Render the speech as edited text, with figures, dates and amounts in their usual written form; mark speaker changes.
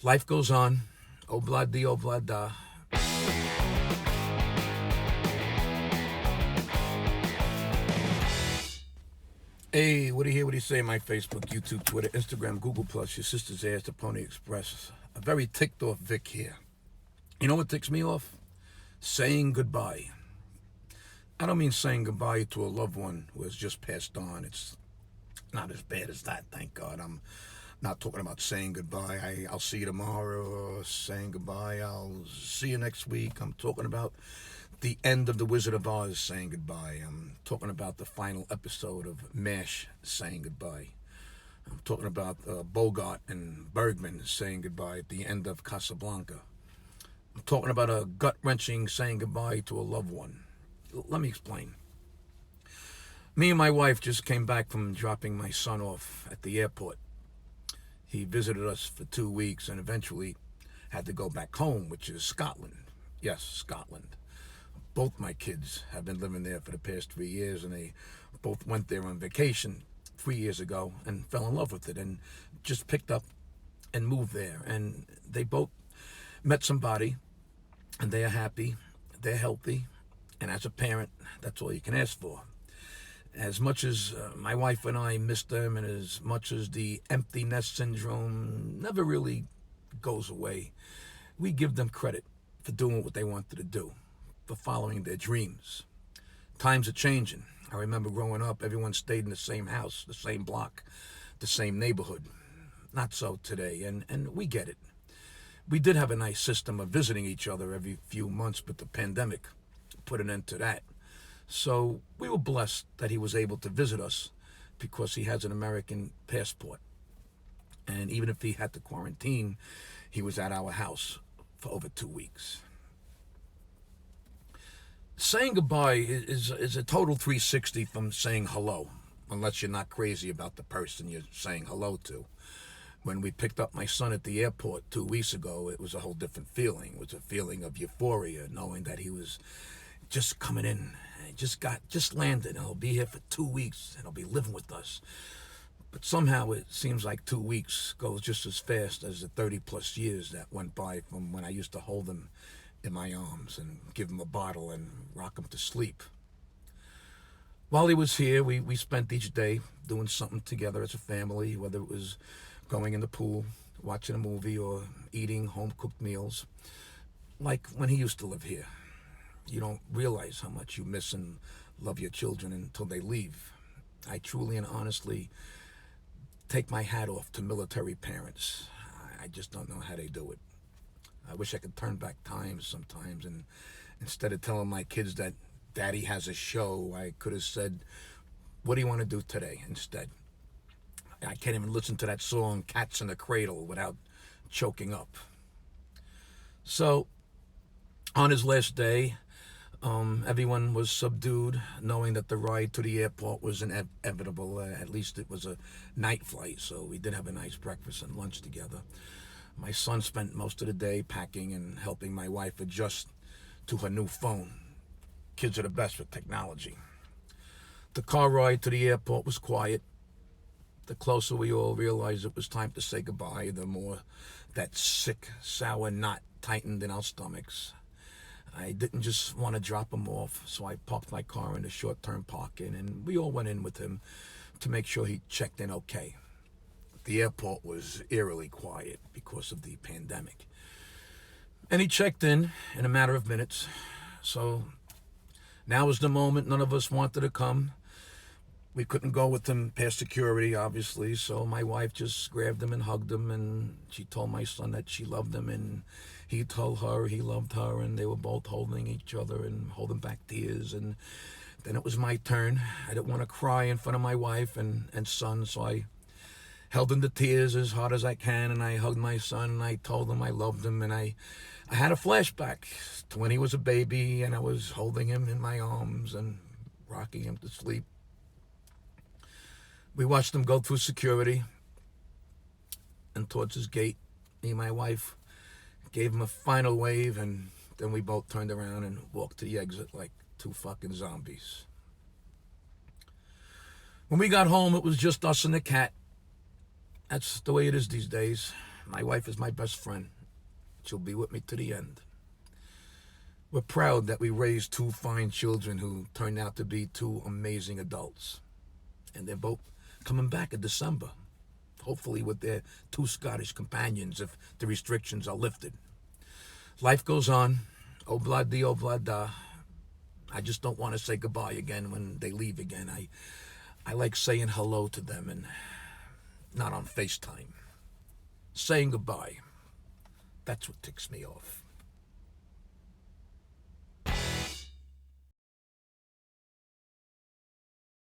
Speaker 1: Life goes on. Obladi oblada. Hey, what do you hear? What do you say? My Facebook, YouTube, Twitter, Instagram, Google Plus, your sister's ass, the Pony Express. A very ticked off Vic here. You know what ticks me off? Saying goodbye. I don't mean saying goodbye to a loved one who has just passed on. It's not as bad as that, thank God. I'm not talking about saying goodbye. I'll see you tomorrow, or saying goodbye. I'll see you next week. I'm talking about the end of The Wizard of Oz saying goodbye. I'm talking about the final episode of MASH saying goodbye. I'm talking about Bogart and Bergman saying goodbye at the end of Casablanca. I'm talking about a gut-wrenching saying goodbye to a loved one. Let me explain. Me and my wife just came back from dropping my son off at the airport. He visited us for 2 weeks and eventually had to go back home, which is Scotland. Yes, Scotland. Both my kids have been living there for the past 3 years, and they both went there on vacation 3 years ago and fell in love with it and just picked up and moved there. And they both met somebody, and they are happy, they're healthy, and as a parent, that's all you can ask for. As much as my wife and I miss them, and as much as the empty nest syndrome never really goes away, we give them credit for doing what they wanted to do, for following their dreams. Times are changing. I remember growing up, everyone stayed in the same house, the same block, the same neighborhood. Not so today, and we get it. We did have a nice system of visiting each other every few months, but the pandemic put an end to that. So we were blessed that he was able to visit us because he has an American passport. And even if he had to quarantine, he was at our house for over 2 weeks. Saying goodbye is a total 360 from saying hello, unless you're not crazy about the person you're saying hello to. When we picked up my son at the airport 2 weeks ago, it was a whole different feeling. It was a feeling of euphoria, knowing that he was just coming in. Just landed, and he'll be here for 2 weeks, and he'll be living with us. But somehow it seems like 2 weeks goes just as fast as the 30 plus years that went by from when I used to hold him in my arms and give him a bottle and rock him to sleep. While he was here, we spent each day doing something together as a family, whether it was going in the pool, watching a movie, or eating home-cooked meals, like when he used to live here. You don't realize how much you miss and love your children until they leave. I truly and honestly take my hat off to military parents. I just don't know how they do it. I wish I could turn back time sometimes, and instead of telling my kids that Daddy has a show, I could have said, what do you want to do today instead? I can't even listen to that song, Cats in the Cradle, without choking up. So, on his last day, everyone was subdued, knowing that the ride to the airport was inevitable. At least it was a night flight, so we did have a nice breakfast and lunch together. My son spent most of the day packing and helping my wife adjust to her new phone. Kids are the best with technology. The car ride to the airport was quiet. The closer we all realized it was time to say goodbye, the more that sick, sour knot tightened in our stomachs. I didn't just want to drop him off, so I parked my car in the short-term parking, and we all went in with him to make sure he checked in okay. The airport was eerily quiet because of the pandemic. And he checked in a matter of minutes. So now was the moment. None of us wanted to come. We couldn't go with him past security, obviously, so my wife just grabbed him and hugged him, and she told my son that she loved him, and he told her he loved her, and they were both holding each other and holding back tears. And then it was my turn. I didn't want to cry in front of my wife and son, so I held in the tears as hard as I can, and I hugged my son, and I told him I loved him, and I had a flashback to when he was a baby, and I was holding him in my arms and rocking him to sleep. We watched him go through security and towards his gate. Me and my wife gave him a final wave, and then we both turned around and walked to the exit like two fucking zombies. When we got home, it was just us and the cat. That's the way it is these days. My wife is my best friend. She'll be with me to the end. We're proud that we raised two fine children who turned out to be two amazing adults. And they're both coming back in December, hopefully with their two Scottish companions if the restrictions are lifted. Life goes on. Obla di obla da. I just don't want to say goodbye again when they leave again. I like saying hello to them and not on FaceTime. Saying goodbye, that's what ticks me off.